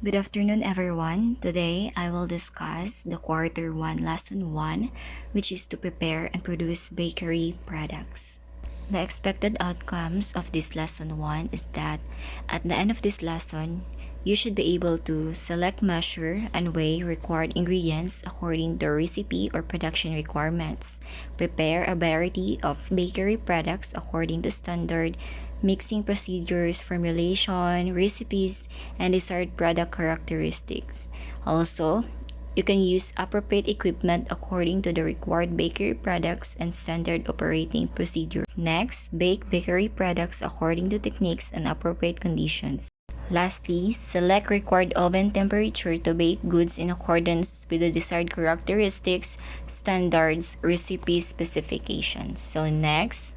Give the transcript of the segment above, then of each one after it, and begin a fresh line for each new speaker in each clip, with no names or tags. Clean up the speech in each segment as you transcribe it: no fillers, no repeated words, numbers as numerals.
Good afternoon, everyone. Today, I will discuss the quarter 1 lesson 1, which is to prepare and produce bakery products. The expected outcomes of this lesson 1 is that at the end of this lesson, you should be able to select, measure, and weigh required ingredients according to recipe or production requirements, prepare a variety of bakery products according to standard, mixing procedures, formulation, recipes, and desired product characteristics. Also, you can use appropriate equipment according to the required bakery products and standard operating procedures. Next, bake bakery products according to techniques and appropriate conditions. Lastly, select required oven temperature to bake goods in accordance with the desired characteristics, standards, recipe specifications. So next,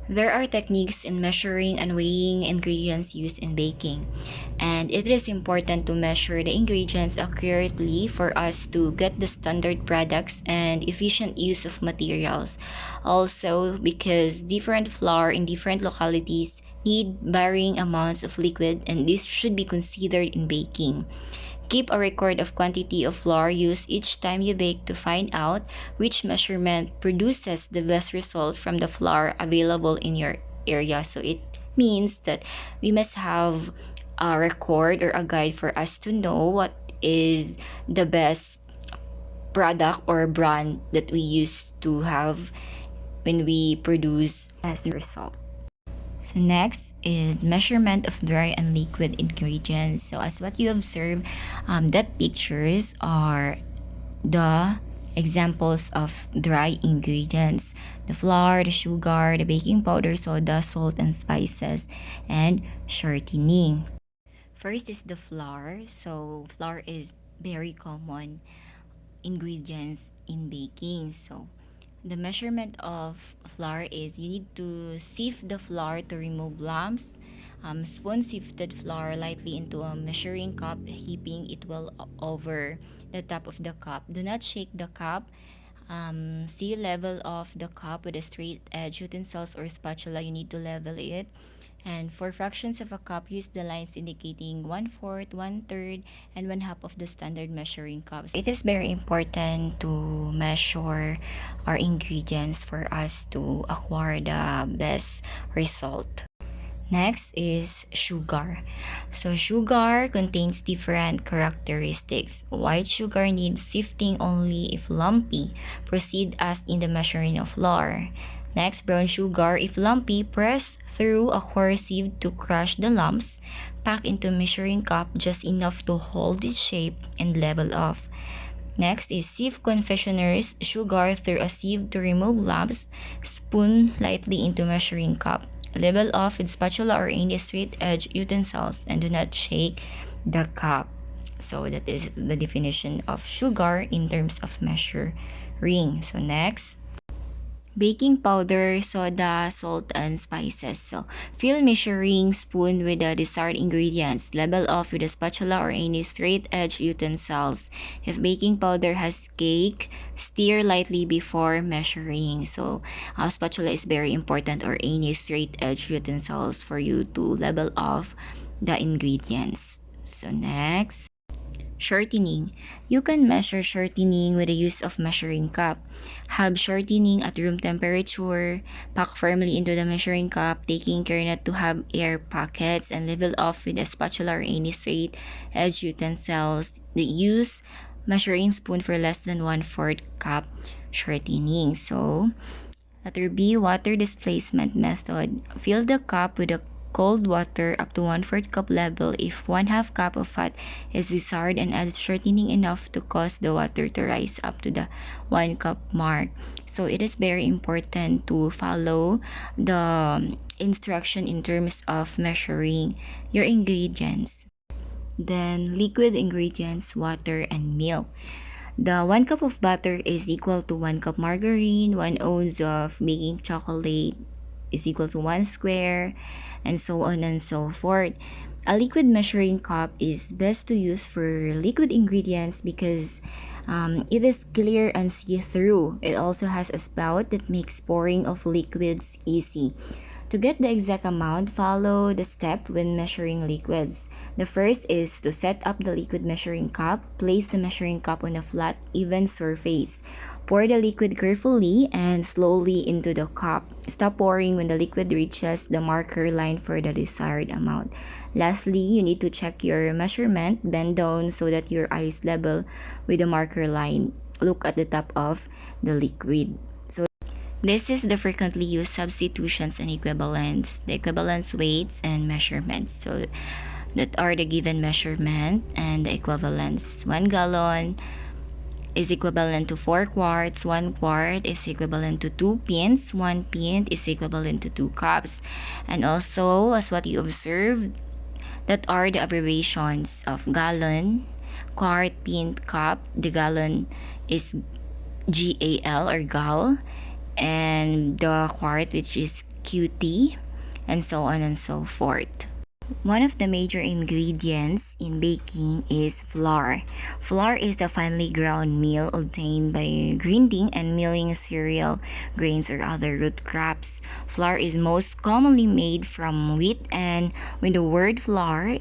there are techniques in measuring and weighing ingredients used in baking, and it is important to measure the ingredients accurately for us to get the standard products and efficient use of materials. Also, because different flour in different localities need varying amounts of liquid, and this should be considered in baking. Keep a record of quantity of flour used each time you bake to find out which measurement produces the best result from the flour available in your area. So it means that we must have a record or a guide for us to know what is the best product or brand that we used to have when we produce as a result. So next is measurement of dry and liquid ingredients. So as what you observe, that pictures are the examples of dry ingredients: the flour, the sugar, the baking powder, soda, salt, and spices, and shortening. First is the flour. So flour is very common ingredients in baking. So the measurement of flour is you need to sieve the flour to remove lumps. Spoon sifted flour lightly into a measuring cup, heaping it well over the top of the cup. Do not shake the cup. See level of the cup with a straight edge utensils or spatula. You need to level it. And for fractions of a cup, use the lines indicating 1/4, 1/3, and 1/2 of the standard measuring cups. It is very important to measure our ingredients for us to acquire the best result. Next is sugar. So sugar contains different characteristics. White sugar needs sifting only if lumpy. Proceed as in the measuring of flour. Next, brown sugar, if lumpy, press through a coarse sieve to crush the lumps. Pack into measuring cup just enough to hold its shape and level off. Next is sieve confectioner's sugar through a sieve to remove lumps. Spoon lightly into measuring cup. Level off with spatula or any straight edge utensils and do not shake the cup. So that is the definition of sugar in terms of measuring. So next, baking powder, soda, salt, and spices. So fill measuring spoon with the desired ingredients. Level off with a spatula or any straight edge utensils. If baking powder has cake, stir lightly before measuring. So spatula is very important, or any straight edge utensils for you to level off the ingredients. So next, shortening. You can measure shortening with the use of measuring cup. Have shortening at room temperature. Pack firmly into the measuring cup, taking care not to have air pockets, and level off with a spatula or any straight edge utensils. Use measuring spoon for less than 1/4 cup shortening. So letter B, water displacement method. Fill the cup with a cold water up to 1/4 cup level if 1/2 cup of fat is desired, and add shortening enough to cause the water to rise up to the 1 cup mark. So it is very important to follow the instruction in terms of measuring your ingredients. Then liquid ingredients, water and milk. The 1 cup of butter is equal to 1 cup margarine, 1 ounce of baking chocolate is equal to 1 square, and so on and so forth. A liquid measuring cup is best to use for liquid ingredients because it is clear and see-through. It also has a spout that makes pouring of liquids easy. To get the exact amount, follow the step when measuring liquids. The first is to set up the liquid measuring cup. Place the measuring cup on a flat, even surface. Pour the liquid carefully and slowly into the cup. Stop pouring when the liquid reaches the marker line for the desired amount. Lastly, you need to check your measurement. Bend down so that your eye is level with the marker line. Look at the top of the liquid. So this is the frequently used substitutions and equivalents, the equivalence weights and measurements. So that are the given measurement and the equivalents. 1 gallon is equivalent to 4 quarts. 1 quart is equivalent to 2 pints. 1 pint is equivalent to 2 cups. And also, as what you observed, that are the abbreviations of gallon, quart, pint, cup. The gallon is GAL or GAL, and the quart, which is QT, and so on and so forth. One of the major ingredients in baking is flour. Flour is the finely ground meal obtained by grinding and milling cereal, grains, or other root crops. Flour is most commonly made from wheat, and when the word flour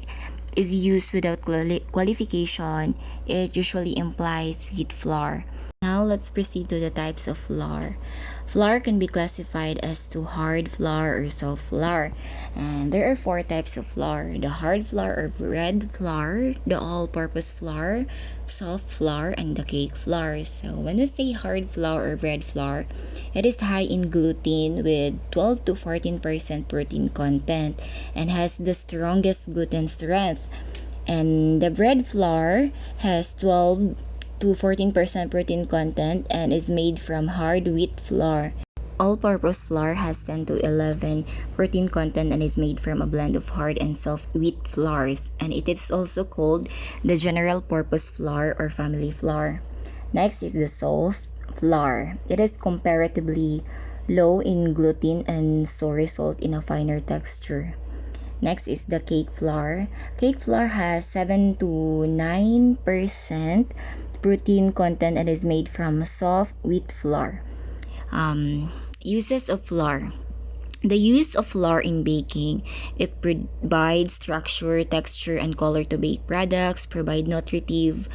is used without qualification, it usually implies wheat flour. Now let's proceed to the types of flour. Flour can be classified as to hard flour or soft flour. And there are 4 types of flour: the hard flour or red flour, the all-purpose flour, soft flour, and the cake flour. So when we say hard flour or red flour, it is high in gluten with 12 to 14% protein content and has the strongest gluten strength. And the bread flour has 12 to 14% protein content and is made from hard wheat flour. All-purpose flour has 10 to 11 protein content and is made from a blend of hard and soft wheat flours, and it is also called the general purpose flour or family flour. Next is the soft flour. It is comparatively low in gluten and so result in a finer texture. Next is the cake flour. Cake flour has 7 to 9% protein content and is made from soft wheat flour. Uses of flour. The use of flour in baking, it provides structure, texture, and color to baked products, provide nutritive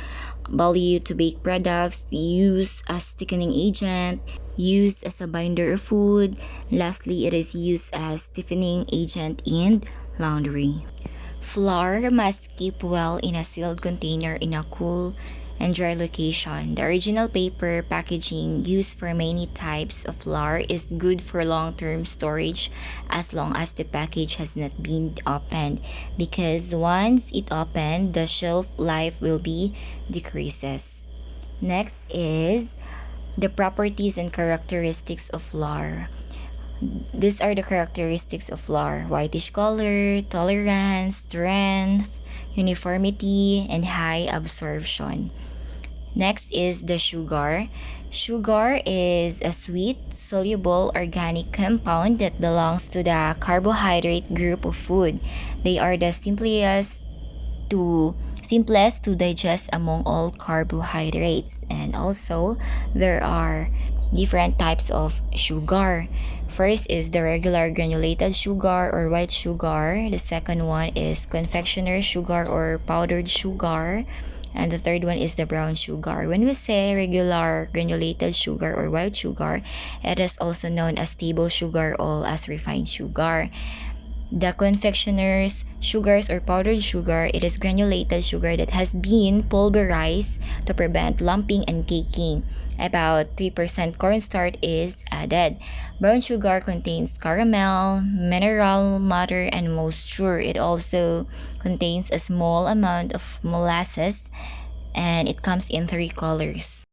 value to baked products, use as thickening agent, used as a binder of food. Lastly, it is used as stiffening agent in laundry. Flour must keep well in a sealed container in a cool and dry location. The original paper packaging used for many types of flour is good for long-term storage as long as the package has not been opened, because once it opened, the shelf life will be decreases. Next is the properties and characteristics of flour. These are the characteristics of flour: whitish color, tolerance, strength, uniformity, and high absorption. Next is the sugar. Sugar is a sweet, soluble organic compound that belongs to the carbohydrate group of food. They are the simplest to digest among all carbohydrates. And also, there are different types of sugar. First is the regular granulated sugar or white sugar. The second one is confectioner sugar or powdered sugar. And the third one is the brown sugar. When we say regular granulated sugar or white sugar, it is also known as table sugar or as refined sugar. The confectioner's sugars or powdered sugar, it is granulated sugar that has been pulverized to prevent lumping and caking. About 3% cornstarch is added. Brown sugar contains caramel, mineral matter, and moisture. It also contains a small amount of molasses, and it comes in 3 colors.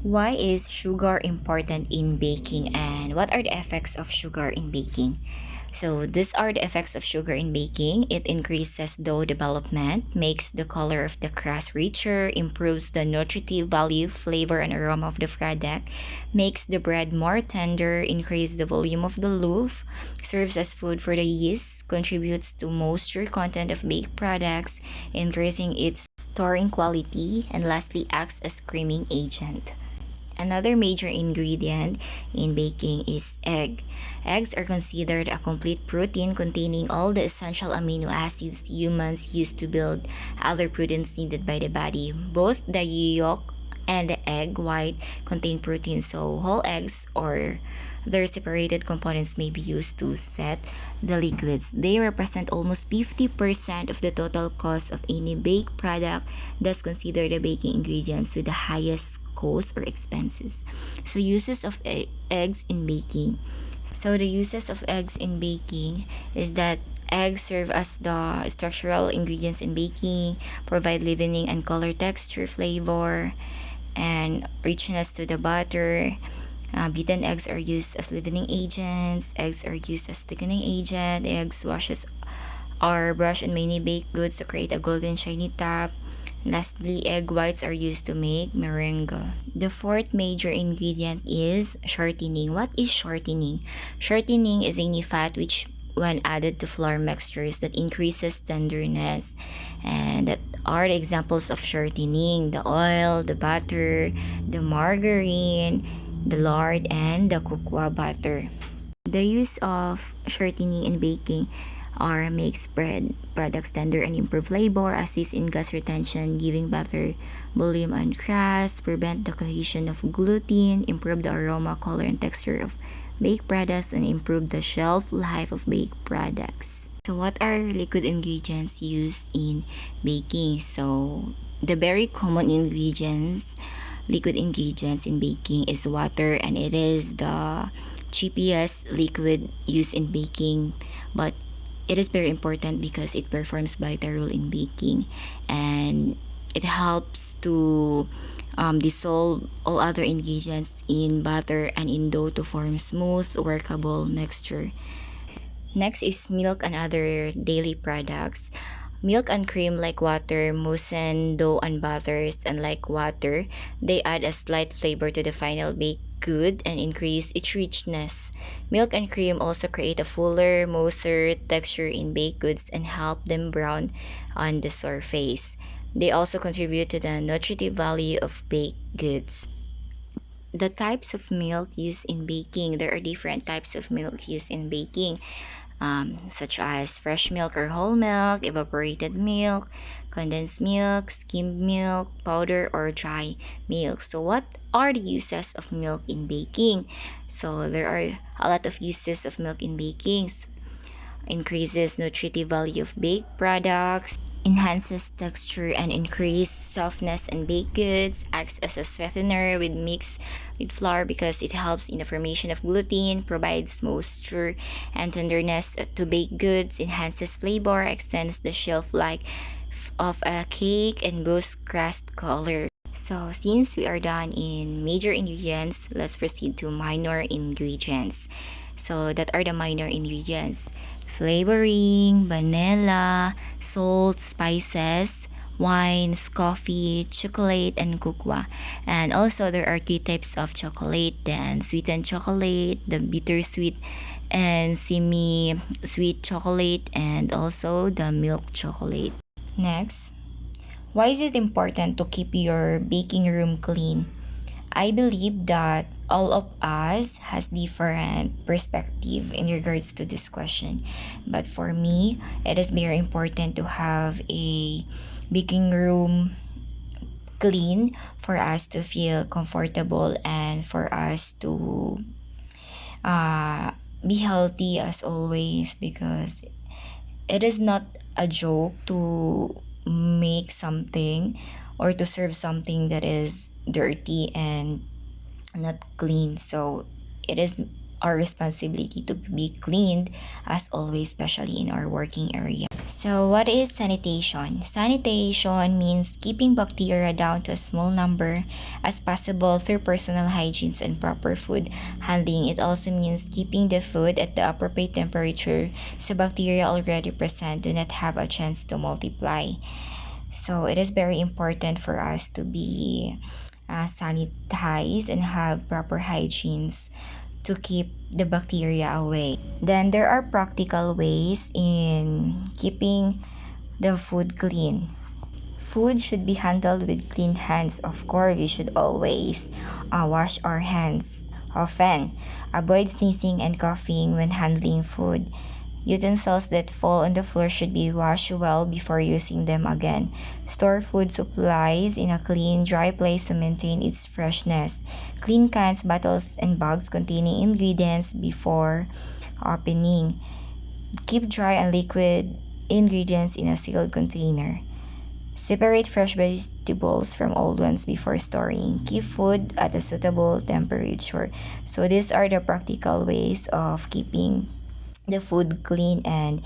Why is sugar important in baking, and what are the effects of sugar in baking? So these are the effects of sugar in baking. It increases dough development, makes the color of the crust richer, improves the nutritive value, flavor, and aroma of the product, makes the bread more tender, increases the volume of the loaf, serves as food for the yeast, contributes to moisture content of baked products, increasing its storing quality, and lastly acts as creaming agent. Another major ingredient in baking is egg. Eggs are considered a complete protein containing all the essential amino acids humans use to build other proteins needed by the body. Both the yolk and the egg white contain protein, so whole eggs or their separated components may be used to set the liquids. They represent almost 50% of the total cost of any baked product, thus consider the baking ingredients with the highest costs or expenses. So uses of eggs in baking. So the uses of eggs in baking is that eggs serve as the structural ingredients in baking, provide leavening and color, texture, flavor, and richness to the batter. Beaten eggs are used as leavening agents. Eggs are used as thickening agent. Eggs washes are brushed on many baked goods to create a golden shiny top. Lastly, egg whites are used to make meringue. The fourth major ingredient is shortening. What is shortening? Shortening is any fat which when added to flour mixtures that increases tenderness, and that are the examples of shortening: the oil, the butter, the margarine, the lard, and the cocoa butter. The use of shortening in baking are makes bread products tender and improve flavor, assist in gas retention, giving better volume and crust, prevent the cohesion of gluten, improve the aroma, color, and texture of baked products, and improve the shelf life of baked products. So what are liquid ingredients used in baking? So the very common liquid ingredients in baking is water, and it is the cheapest liquid used in baking, but it is very important because it performs vital role in baking, and it helps to dissolve all other ingredients in butter and in dough to form smooth, workable mixture. Next is milk and other daily products. Milk and cream like water, moisten dough and butters, and like water, they add a slight flavor to the final baked good and increase its richness. Milk and cream also create a fuller, mousseur texture in baked goods and help them brown on the surface. They also contribute to the nutritive value of baked goods. The types of milk used in baking. There are different types of milk used in baking, such as fresh milk or whole milk, evaporated milk, condensed milk, skimmed milk, powder, or dry milk. So what are the uses of milk in baking? So there are a lot of uses of milk in baking. Increases nutritive value of baked products, enhances texture and increase softness in baked goods, acts as a sweetener with mixed with flour because it helps in the formation of gluten, provides moisture and tenderness to baked goods, enhances flavor, extends the shelf life of a cake, and boosts crust color. So since we are done in major ingredients, let's proceed to minor ingredients. So that are the minor ingredients: flavoring, vanilla, salt, spices, wines, coffee, chocolate, and cocoa. And also there are three types of chocolate: then sweetened chocolate, the bittersweet and semi-sweet chocolate, and also the milk chocolate. Next, why is it important to keep your baking room clean? I believe that all of us has different perspective in regards to this question. But for me, it is very important to have a baking room clean for us to feel comfortable and for us to be healthy as always, because it is not a joke to make something or to serve something that is dirty and not clean. So it is our responsibility to be cleaned as always, especially in our working area. So what is sanitation? Sanitation means keeping bacteria down to a small number as possible through personal hygiene and proper food handling. It also means keeping the food at the appropriate temperature so bacteria already present do not have a chance to multiply. So it is very important for us to be sanitize and have proper hygienes to keep the bacteria away. Then there are practical ways in keeping the food clean. Food should be handled with clean hands. Of course, we should always wash our hands often. Avoid sneezing and coughing when handling food. Utensils that fall on the floor should be washed well before using them again. Store food supplies in a clean, dry place to maintain its freshness. Clean cans, bottles, and bags containing ingredients before opening. Keep dry and liquid ingredients in a sealed container. Separate fresh vegetables from old ones before storing. Keep food at a suitable temperature. So these are the practical ways of keeping the food clean, and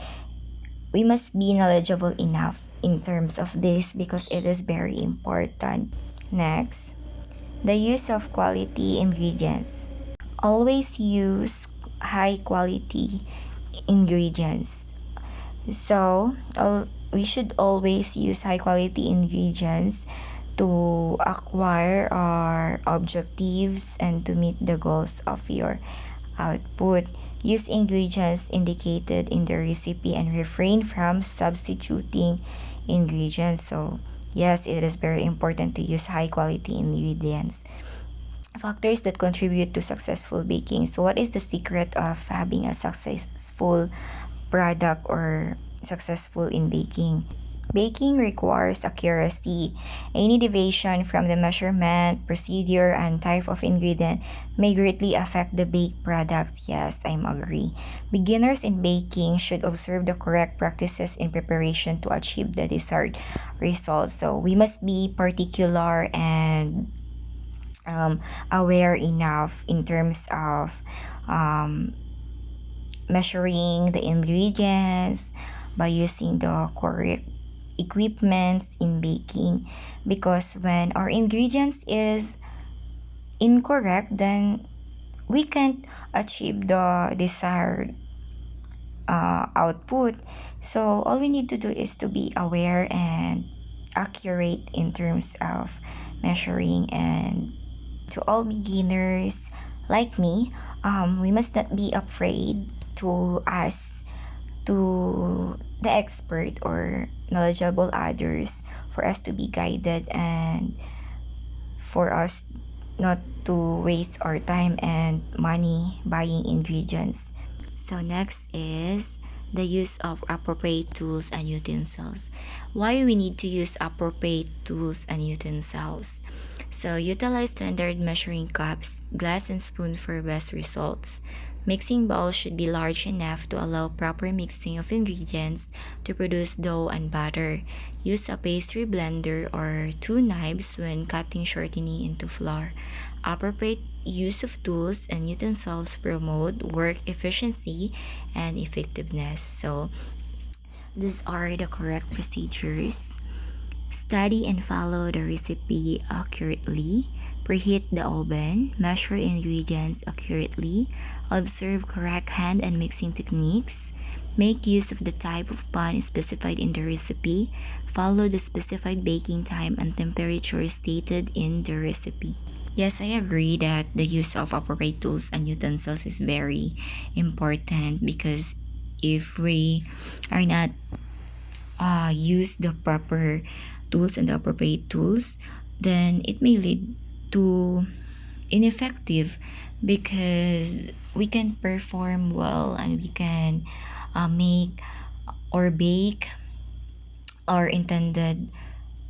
we must be knowledgeable enough in terms of this because it is very important. Next, the use of quality ingredients. Always use high quality ingredients. So, we should always use high quality ingredients to acquire our objectives and to meet the goals of your output. Use ingredients indicated in the recipe and refrain from substituting ingredients. So, yes, it is very important to use high quality ingredients. Factors that contribute to successful baking. So, what is the secret of having a successful product or successful in baking? Baking requires accuracy. Any deviation from the measurement, procedure, and type of ingredient may greatly affect the baked products. Yes, I'm agree. Beginners in baking should observe the correct practices in preparation to achieve the desired results. So we must be particular and aware enough in terms of measuring the ingredients by using the correct equipments in baking, because when our ingredients is incorrect, then we can't achieve the desired output. So all we need to do is to be aware and accurate in terms of measuring. And to all beginners like me, we must not be afraid to ask to the expert or knowledgeable others for us to be guided and for us not to waste our time and money buying ingredients. So next is the use of appropriate tools and utensils. Why we need to use appropriate tools and utensils? So utilize standard measuring cups, glass, and spoons for best results. Mixing bowls should be large enough to allow proper mixing of ingredients to produce dough and batter. Use a pastry blender or two knives when cutting shortening into flour. Appropriate use of tools and utensils promote work efficiency and effectiveness. So these are the correct procedures. Study and follow the recipe accurately. Preheat the oven. Measure ingredients accurately. Observe correct hand and mixing techniques. Make use of the type of pan specified in the recipe. Follow the specified baking time and temperature stated in the recipe. Yes, I agree that the use of appropriate tools and utensils is very important, because if we are not use the proper tools and the appropriate tools, then it may lead to ineffective, because we can perform well and we can make or bake or intended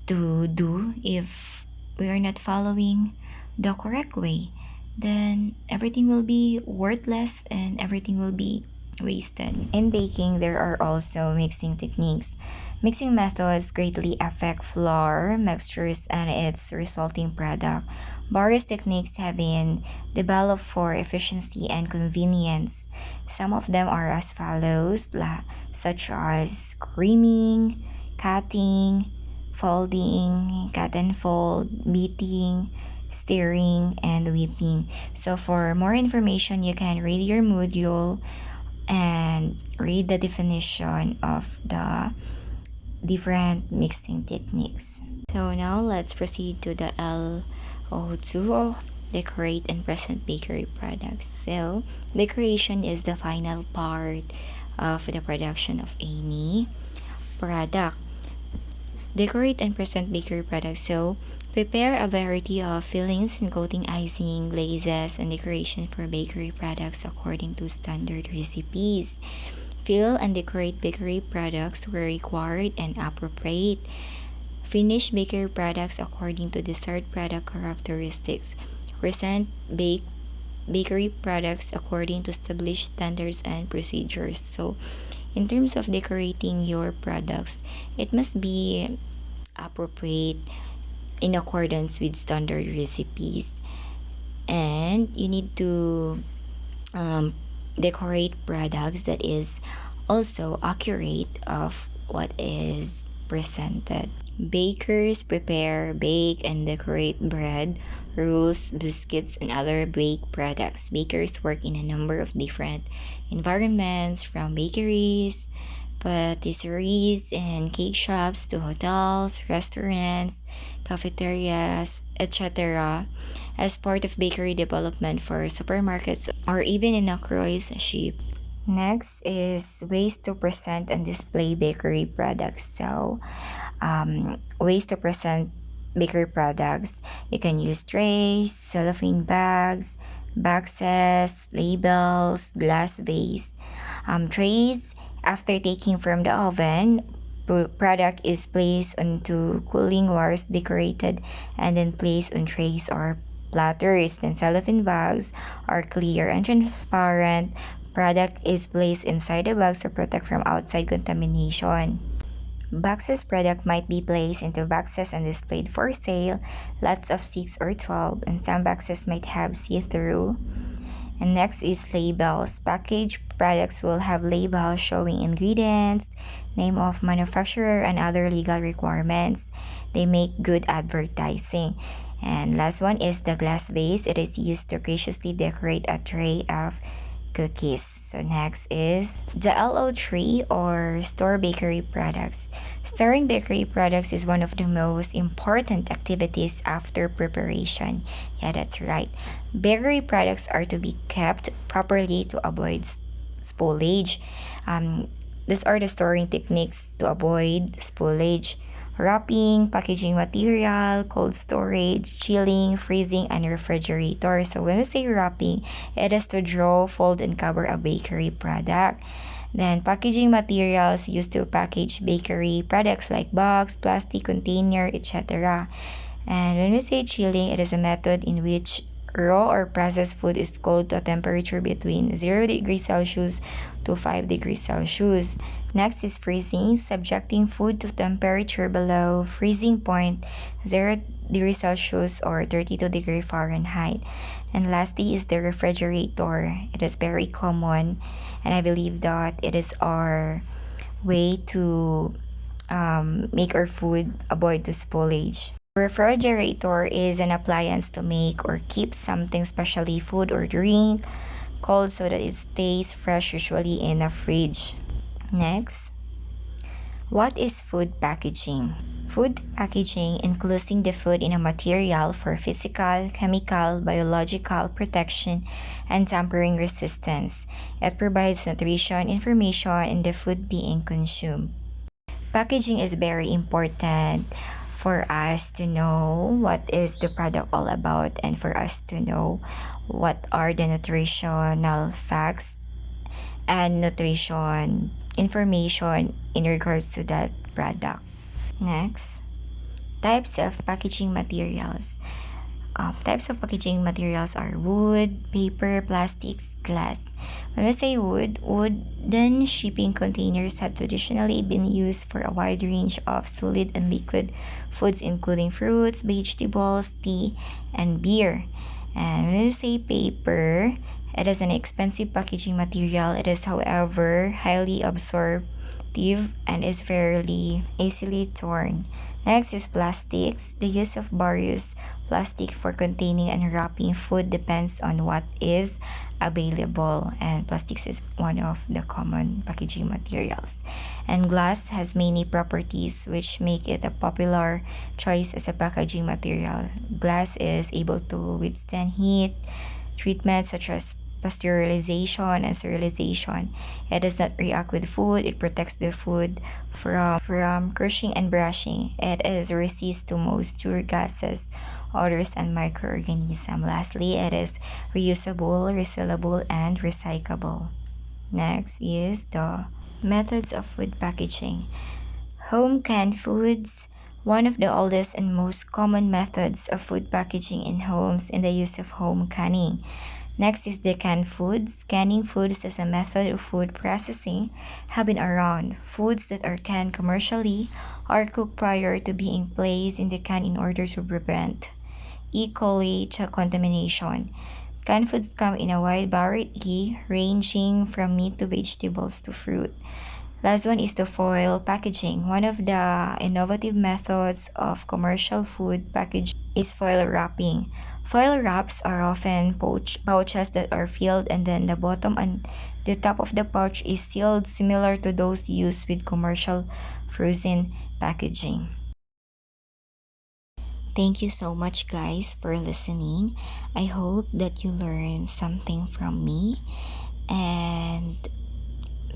to do. If we are not following the correct way, then everything will be worthless and everything will be wasted. In baking, there are also mixing techniques. Mixing methods greatly affect flour, mixtures, and its resulting product. Various techniques have been developed for efficiency and convenience. Some of them are as follows, such as creaming, cutting, folding, cut and fold, beating, stirring, and whipping. So for more information, you can read your module and read the definition of the different mixing techniques. So now let's proceed to the LO2, decorate and present bakery products. So decoration is the final part of the production of any product. Decorate and present bakery products. So, prepare a variety of fillings, including icing, glazes, and decoration for bakery products according to standard recipes. Fill and decorate bakery products where required and appropriate. Finish bakery products according to desired product characteristics. Present bakery products according to established standards and procedures. So, in terms of decorating your products, it must be appropriate in accordance with standard recipes, and you need to decorate products that is also accurate of what is presented. Bakers prepare, bake, and decorate bread, rolls, biscuits, and other baked products. Bakers work in a number of different environments, from bakeries, patisseries, and cake shops to hotels, restaurants, cafeterias, etc., as part of bakery development for supermarkets or even in a cruise ship. Next is ways to present and display bakery products. So, ways to present bakery products. You can use trays, cellophane bags, boxes, labels, glass vase. Trays, after taking from the oven, product is placed onto cooling wires, decorated, and then placed on trays or platters. Then cellophane bags are clear and transparent. Product is placed inside the bags to protect from outside contamination. Boxes product might be placed into boxes and displayed for sale, lots of 6 or 12, and some boxes might have see-through. And next is labels. Packaged products will have labels showing ingredients, name of manufacturer, and other legal requirements. They make good advertising. And last one is the glass vase. It is used to graciously decorate a tray of cookies. So next is the LO tree or store bakery products. Storing bakery products is one of the most important activities after preparation. Yeah, that's right. Bakery products are to be kept properly to avoid spoilage. These are the storing techniques to avoid spoilage: wrapping, packaging material, cold storage, chilling, freezing, and refrigerator. So when we say wrapping, it is to draw, fold, and cover a bakery product. Then packaging materials used to package bakery products like box, plastic container, etc. And when we say chilling, it is a method in which raw or processed food is cooled to a temperature between 0 degrees Celsius to 5 degrees Celsius. Next is freezing, subjecting food to temperature below freezing point 0 degrees Celsius or 32 degrees Fahrenheit. And lastly is the refrigerator. It is very common, and I believe that it is our way to make our food avoid the spoilage. Refrigerator is an appliance to make or keep something, especially food or drink, cold so that it stays fresh, usually in a fridge. Next, what is food packaging? Food packaging enclosing the food in a material for physical, chemical, biological protection and tampering resistance. It provides nutrition information in the food being consumed. Packaging is very important for us to know what is the product all about, and for us to know what are the nutritional facts and nutrition information in regards to that product. Next, types of packaging materials. Types of packaging materials are wood, paper, plastics, glass. When we say wood, wooden shipping containers have traditionally been used for a wide range of solid and liquid foods, including fruits, vegetables, tea, and beer. And when we say paper, it is an expensive packaging material. It is, however, highly absorptive and is fairly easily torn. Next is plastics. The use of various plastic for containing and wrapping food depends on what is available, and plastics is one of the common packaging materials. And glass has many properties which make it a popular choice as a packaging material. Glass is able to withstand heat treatment such as pasteurization and sterilization. It does not react with food. It protects the food from crushing and brushing. It is resistant to moisture, gases, odors, and microorganisms. Lastly, it is reusable, resealable, and recyclable. Next is the methods of food packaging. Home canned foods. One of the oldest and most common methods of food packaging in homes is the use of home canning. Next is the canned foods. Canning foods as a method of food processing have been around. Foods that are canned commercially are cooked prior to being placed in the can in order to prevent E. coli contamination. Canned foods come in a wide variety, ranging from meat to vegetables to fruit. Last one is the foil packaging. One of the innovative methods of commercial food packaging is foil wrapping. Foil wraps are often pouches that are filled and then the bottom and the top of the pouch is sealed, similar to those used with commercial frozen packaging. Thank you so much, guys, for listening. I hope that you learned something from me, and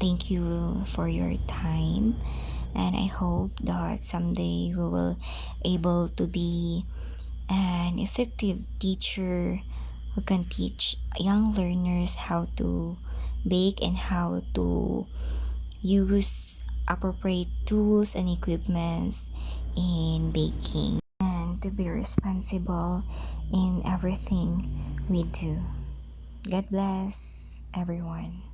thank you for your time. And I hope that someday we will able to be an effective teacher who can teach young learners how to bake and how to use appropriate tools and equipments in baking, and to be responsible in everything we do. God bless everyone.